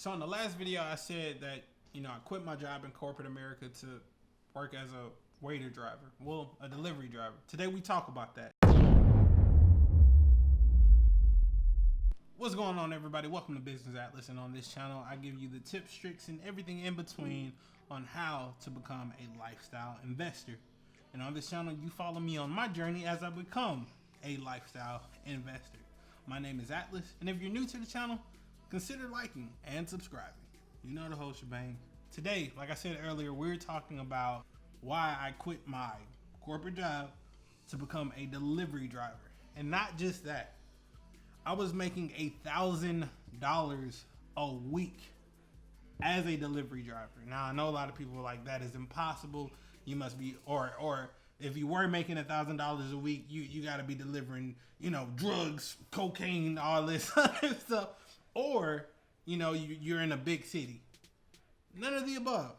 So in the last video, I said that I quit my job in corporate America to work as a waiter driver. Well, a delivery driver. Today we talk about that. What's going on, everybody? Welcome to Business Atlas, and on this channel, I give you the tips, tricks, and everything in between on how to become a lifestyle investor. And on this channel, you follow me on my journey as I become a lifestyle investor. My name is Atlas, and if you're new to the channel, consider liking and subscribing. You know the whole shebang. Today, like I said earlier, we're talking about why I quit my corporate job to become a delivery driver. And not just that, I was making $1,000 a week as a delivery driver. Now, I know a lot of people are like, that is impossible. You must be, or if you were making $1,000 a week, you got to be delivering, drugs, cocaine, all this other stuff. Or, you're in a big city. None of the above.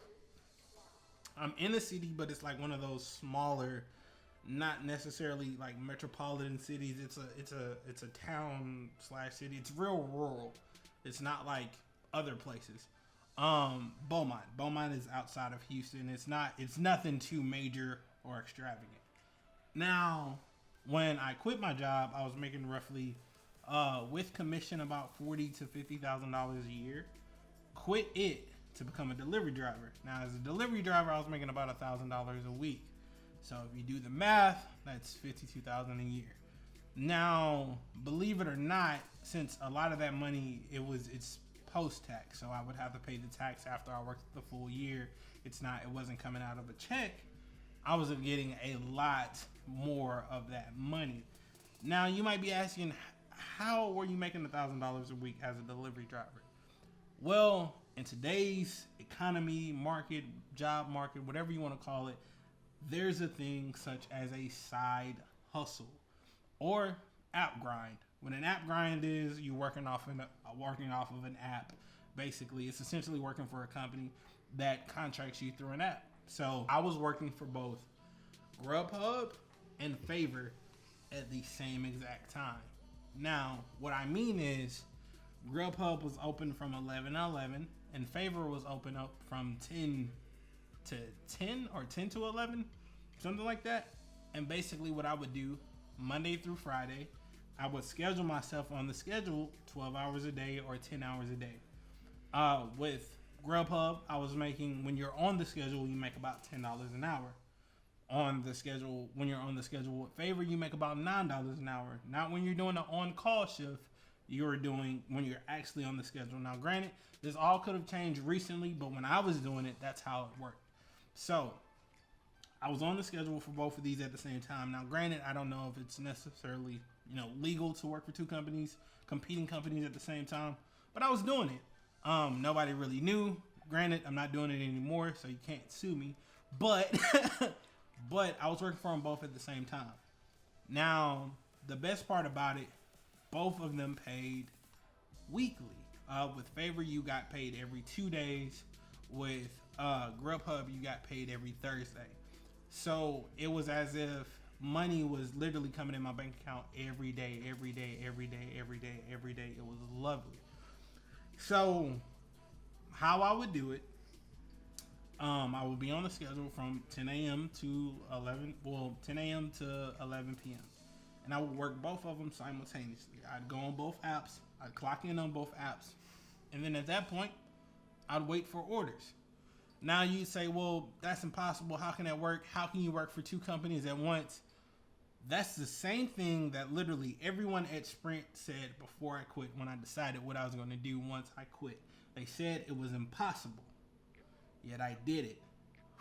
I'm in a city, but it's like one of those smaller, not necessarily like metropolitan cities. It's a town / city. It's real rural. It's not like other places. Beaumont is outside of Houston. It's nothing too major or extravagant. Now, when I quit my job, I was making roughly with commission about $40,000 to $50,000 a year. Quit it to become a delivery driver. Now, as a delivery driver, I was making about $1,000 a week. So if you do the math, that's $52,000 a year. Now, believe it or not, since a lot of that money it's post-tax, so I would have to pay the tax after I worked the full year. It wasn't coming out of a check. I was getting a lot more of that money. Now, you might be asking, how were you making $1,000 a week as a delivery driver? Well, in today's economy, market, job market, whatever you want to call it, there's a thing such as a side hustle or app grind. What an app grind is, you're working off of an app. Basically, it's essentially working for a company that contracts you through an app. So I was working for both GrubHub and Favor at the same exact time. Now, what I mean is, GrubHub was open from 11 to 11, and Favor was open up from 10 to 10 or 10 to 11, something like that. And basically what I would do Monday through Friday, I would schedule myself on the schedule 12 hours a day or 10 hours a day. With GrubHub, I was making, when you're on the schedule, you make about $10 an hour. On the schedule, when you're on the schedule with Favor, you make about $9 an hour. Not when you're doing an on-call shift, you're doing when you're actually on the schedule. Now, granted, this all could have changed recently, but when I was doing it, that's how it worked. So I was on the schedule for both of these at the same time. Now, granted, I don't know if it's necessarily, legal to work for two companies, competing companies at the same time, but I was doing it. Nobody really knew. Granted, I'm not doing it anymore, so you can't sue me. But but I was working for them both at the same time. Now, the best part about it, both of them paid weekly. With Favor, you got paid every 2 days. With GrubHub, you got paid every Thursday. So it was as if money was literally coming in my bank account every day. It was lovely. So how I would do it, I would be on the schedule from 10 a.m. to 11 p.m. And I would work both of them simultaneously. I'd go on both apps. I'd clock in on both apps. And then at that point, I'd wait for orders. Now you say, well, that's impossible. How can that work? How can you work for two companies at once? That's the same thing that literally everyone at Sprint said before I quit, when I decided what I was going to do once I quit. They said it was impossible. Yet I did it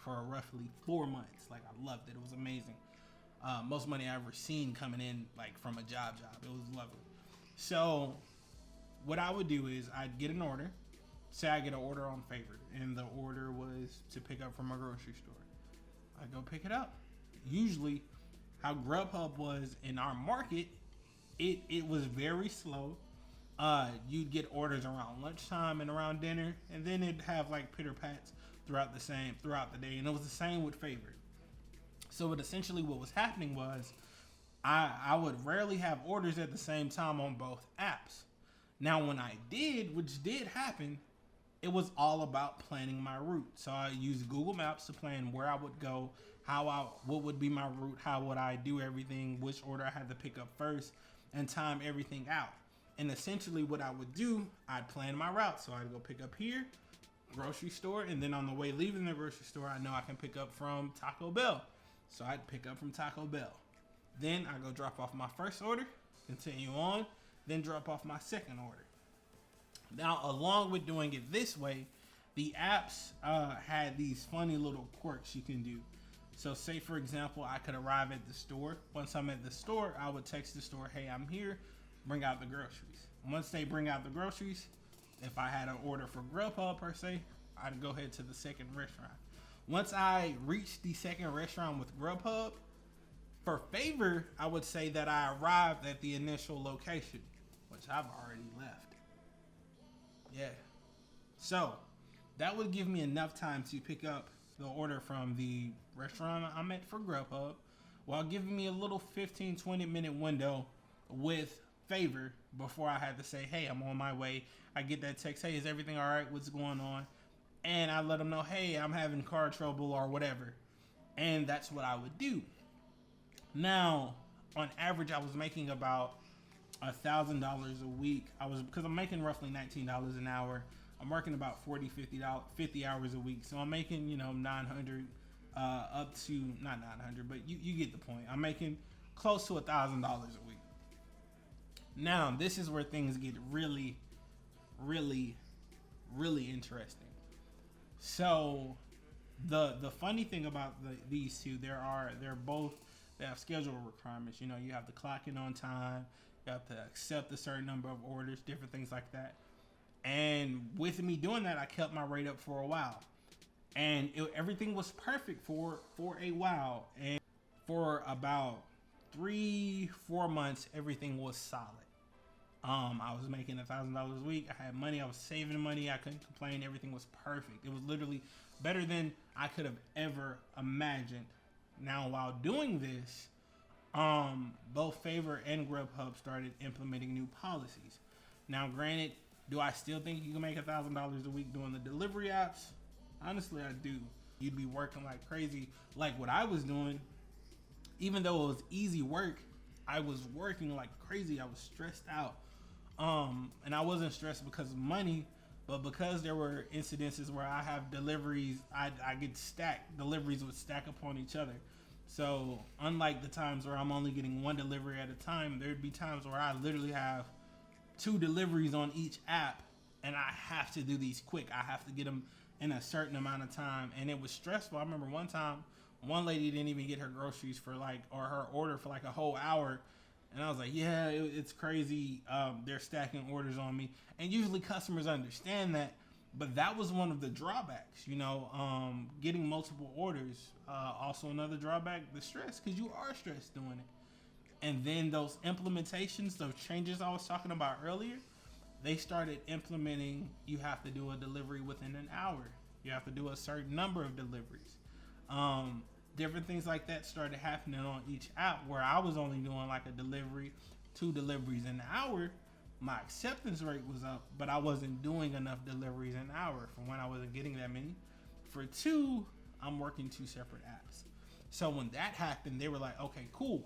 for roughly 4 months. Like, I loved it. It was amazing. Most money I ever seen coming in, like, from a job. It was lovely. So what I would do is I'd get an order. Say I get an order on Favor, and the order was to pick up from a grocery store. I'd go pick it up. Usually, how GrubHub was in our market, it was very slow. You'd get orders around lunchtime and around dinner, and then it'd have like pitter-pats throughout the day, and it was the same with Favor. So essentially what was happening was I would rarely have orders at the same time on both apps. Now, when I did, which did happen, it was all about planning my route. So I used Google Maps to plan where I would go, what would be my route, how would I do everything, which order I had to pick up first, and time everything out. And essentially what I would do, I'd plan my route. So I'd go pick up here, grocery store, and then on the way leaving the grocery store, I know I can pick up from Taco Bell. So I'd pick up from Taco Bell. Then I go drop off my first order, continue on, then drop off my second order. Now, along with doing it this way, the apps had these funny little quirks you can do. So say, for example, I could arrive at the store. Once I'm at the store, I would text the store, hey, I'm here, bring out the groceries. Once they bring out the groceries, if I had an order for GrubHub per se, I'd go ahead to the second restaurant. Once I reached the second restaurant with GrubHub, for favor, I would say that I arrived at the initial location, which I've already left. Yeah. So that would give me enough time to pick up the order from the restaurant I'm at for GrubHub, while giving me a little 15-20 minute window with favor before I had to say, hey, I'm on my way. I get that text, hey, is everything all right? What's going on? And I let them know, hey, I'm having car trouble or whatever. And that's what I would do. Now, on average, I was making about $1,000 a week. Because I'm making roughly $19 an hour. I'm working about 50 hours a week. So I'm making, 900 up to, not 900, but you get the point. I'm making close to $1,000 a week. Now, this is where things get really, really, really interesting. So the funny thing about these two, they have schedule requirements. You have to clock in on time. You have to accept a certain number of orders, different things like that. And with me doing that, I kept my rate up for a while. And everything was perfect for a while. And for about 3-4 months, everything was solid. I was making $1,000 a week. I had money. I was saving money. I couldn't complain. Everything was perfect. It was literally better than I could have ever imagined. Now, while doing this, both Favor and GrubHub started implementing new policies. Now, granted, do I still think you can make $1,000 a week doing the delivery apps? Honestly, I do. You'd be working like crazy, like what I was doing. Even though it was easy work, I was working like crazy. I was stressed out. And I wasn't stressed because of money, but because there were incidences where I have deliveries, I get stacked. Deliveries would stack upon each other. So unlike the times where I'm only getting one delivery at a time, there'd be times where I literally have 2 deliveries on each app, and I have to do these quick. I have to get them in a certain amount of time, and it was stressful. I remember one time, one lady didn't even get her groceries or her order for like a whole hour. And I was like, yeah, it's crazy. They're stacking orders on me. And usually customers understand that. But that was one of the drawbacks, getting multiple orders. Also another drawback, the stress, because you are stressed doing it. And then those implementations, those changes I was talking about earlier, they started implementing, you have to do a delivery within an hour. You have to do a certain number of deliveries. Different things like that started happening on each app, where I was only doing like a delivery, 2 deliveries an hour. My acceptance rate was up, but I wasn't doing enough deliveries an hour. For one, I wasn't getting that many. For 2, I'm working 2 separate apps. So when that happened, they were like, okay, cool.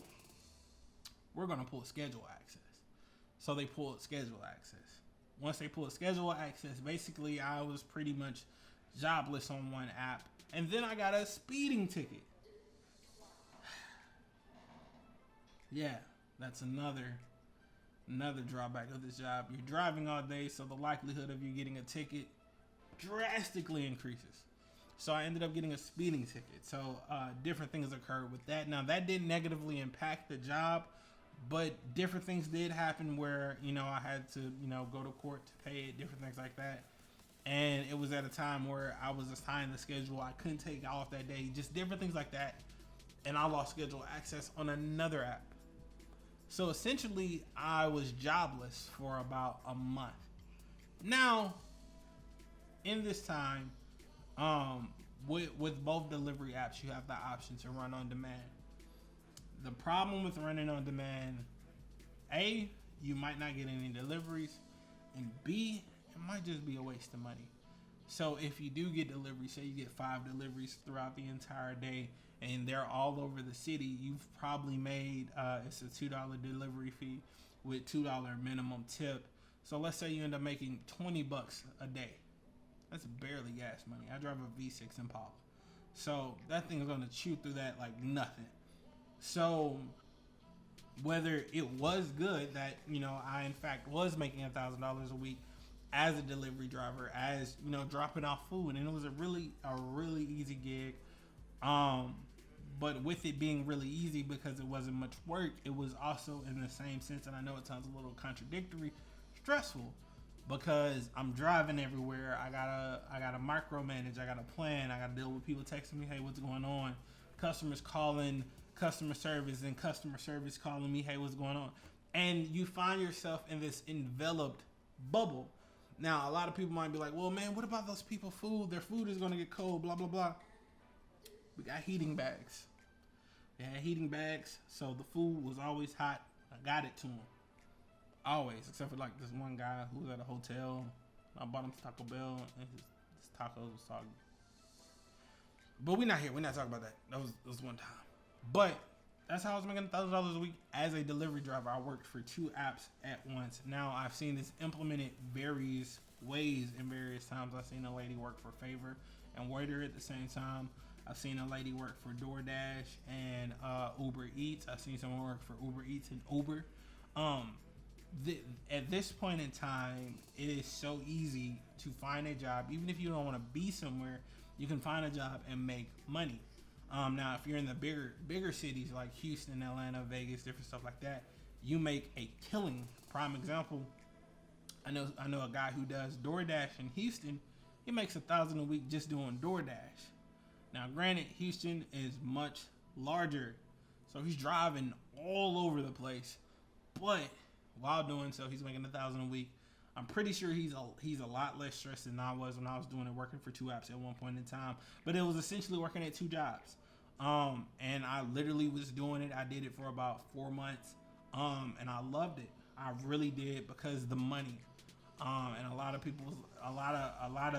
We're going to pull schedule access. So they pulled schedule access. Once they pulled schedule access, basically I was pretty much jobless on one app. And then I got a speeding ticket. Yeah, that's another drawback of this job. You're driving all day, so the likelihood of you getting a ticket drastically increases. So I ended up getting a speeding ticket. So different things occurred with that. Now, that didn't negatively impact the job, but different things did happen where, I had to, go to court to pay it, different things like that. And it was at a time where I was assigned the schedule. I couldn't take off that day, just different things like that. And I lost schedule access on another app. So essentially, I was jobless for about a month. Now, in this time, with both delivery apps, you have the option to run on demand. The problem with running on demand, A, you might not get any deliveries, and B, it might just be a waste of money. So if you do get deliveries, say you get 5 deliveries throughout the entire day, and they're all over the city, you've probably made it's a $2 delivery fee with $2 minimum tip. So let's say you end up making $20 a day. That's barely gas money. I drive a V6 Impala, so that thing is gonna chew through that like nothing. So whether it was good that I in fact was making $1,000 a week as a delivery driver, as dropping off food, and it was a really easy gig. But with it being really easy because it wasn't much work, it was also in the same sense, and I know it sounds a little contradictory, stressful, because I'm driving everywhere. I gotta micromanage. I gotta plan. I gotta deal with people texting me, hey, what's going on? Customers calling customer service, and customer service calling me, hey, what's going on? And you find yourself in this enveloped bubble. Now, a lot of people might be like, well, man, what about those people food? Their food is gonna get cold, blah, blah, blah. We got heating bags. They had heating bags, so the food was always hot. I got it to them. Always, except for like this one guy who was at a hotel. I bought him Taco Bell, and his tacos was soggy. But we're not here. We're not talking about that. That was one time. But that's how I was making $1,000 a week as a delivery driver. I worked for 2 apps at once. Now I've seen this implemented various ways and various times. I've seen a lady work for Favor and Waiter at the same time. I've seen a lady work for DoorDash and Uber Eats. I've seen someone work for Uber Eats and Uber. At this point in time, it is so easy to find a job. Even if you don't want to be somewhere, you can find a job and make money. Now, if you're in the bigger cities like Houston, Atlanta, Vegas, different stuff like that, you make a killing. Prime example, I know a guy who does DoorDash in Houston. He makes $1,000 a week just doing DoorDash. Now, granted, Houston is much larger, so he's driving all over the place. But while doing so, he's making $1,000 a week. I'm pretty sure he's a lot less stressed than I was when I was doing it, working for 2 apps at one point in time. But it was essentially working at 2 jobs. And I literally was doing it. I did it for about 4 months. And I loved it. I really did, because the money. And a lot of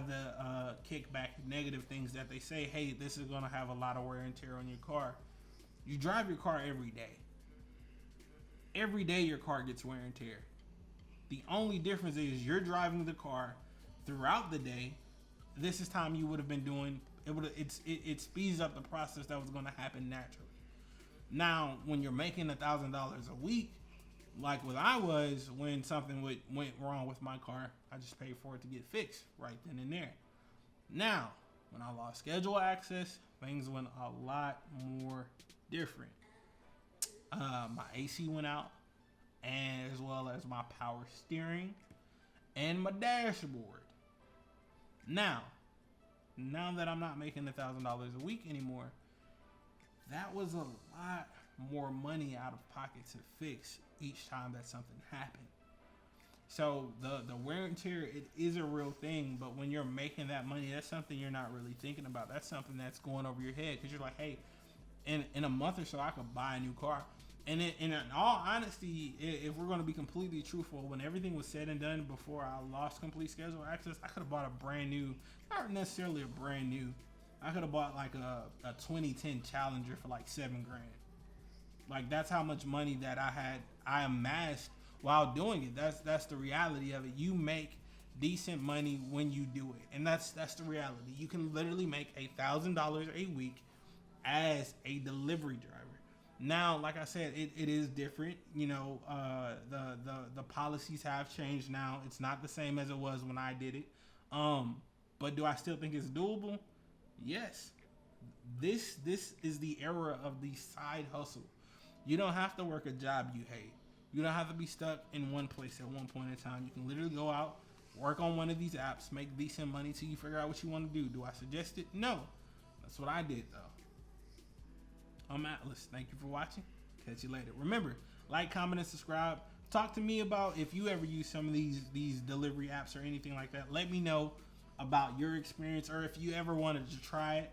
the kickback negative things that they say, hey, this is going to have a lot of wear and tear on your car. You drive your car every day. Every day your car gets wear and tear. The only difference is you're driving the car throughout the day. This is time you would have been doing it. It speeds up the process that was going to happen naturally. Now, when you're making $1,000 a week, like what I was, when something went wrong with my car, I just paid for it to get fixed right then and there. Now, when I lost schedule access, things went a lot more different. My AC went out, and as well as my power steering and my dashboard. Now that I'm not making $1,000 a week anymore, that was a lot more money out of pocket to fix each time that something happened. So the wear and tear, it is a real thing, but when you're making that money, that's something you're not really thinking about. That's something that's going over your head, because you're like, hey, in a month or so, I could buy a new car. And in all honesty, if we're going to be completely truthful, when everything was said and done, before I lost complete schedule access, I could have bought a brand new, not necessarily a brand new, I could have bought like a 2010 Challenger for like $7,000. Like, that's how much money that I amassed while doing it. That's the reality of it. You make decent money when you do it, and that's the reality. You can literally make $1,000 a week as a delivery driver. Now, like I said, it is different. The policies have changed now. It's not the same as it was when I did it. But do I still think it's doable? Yes. This is the era of the side hustle. You don't have to work a job you hate. You don't have to be stuck in one place at one point in time. You can literally go out, work on one of these apps, make decent money till you figure out what you want to do. Do I suggest it? No. That's what I did, though. I'm Atlas. Thank you for watching. Catch you later. Remember, like, comment, and subscribe. Talk to me about if you ever use some of these delivery apps or anything like that. Let me know about your experience, or if you ever wanted to try it.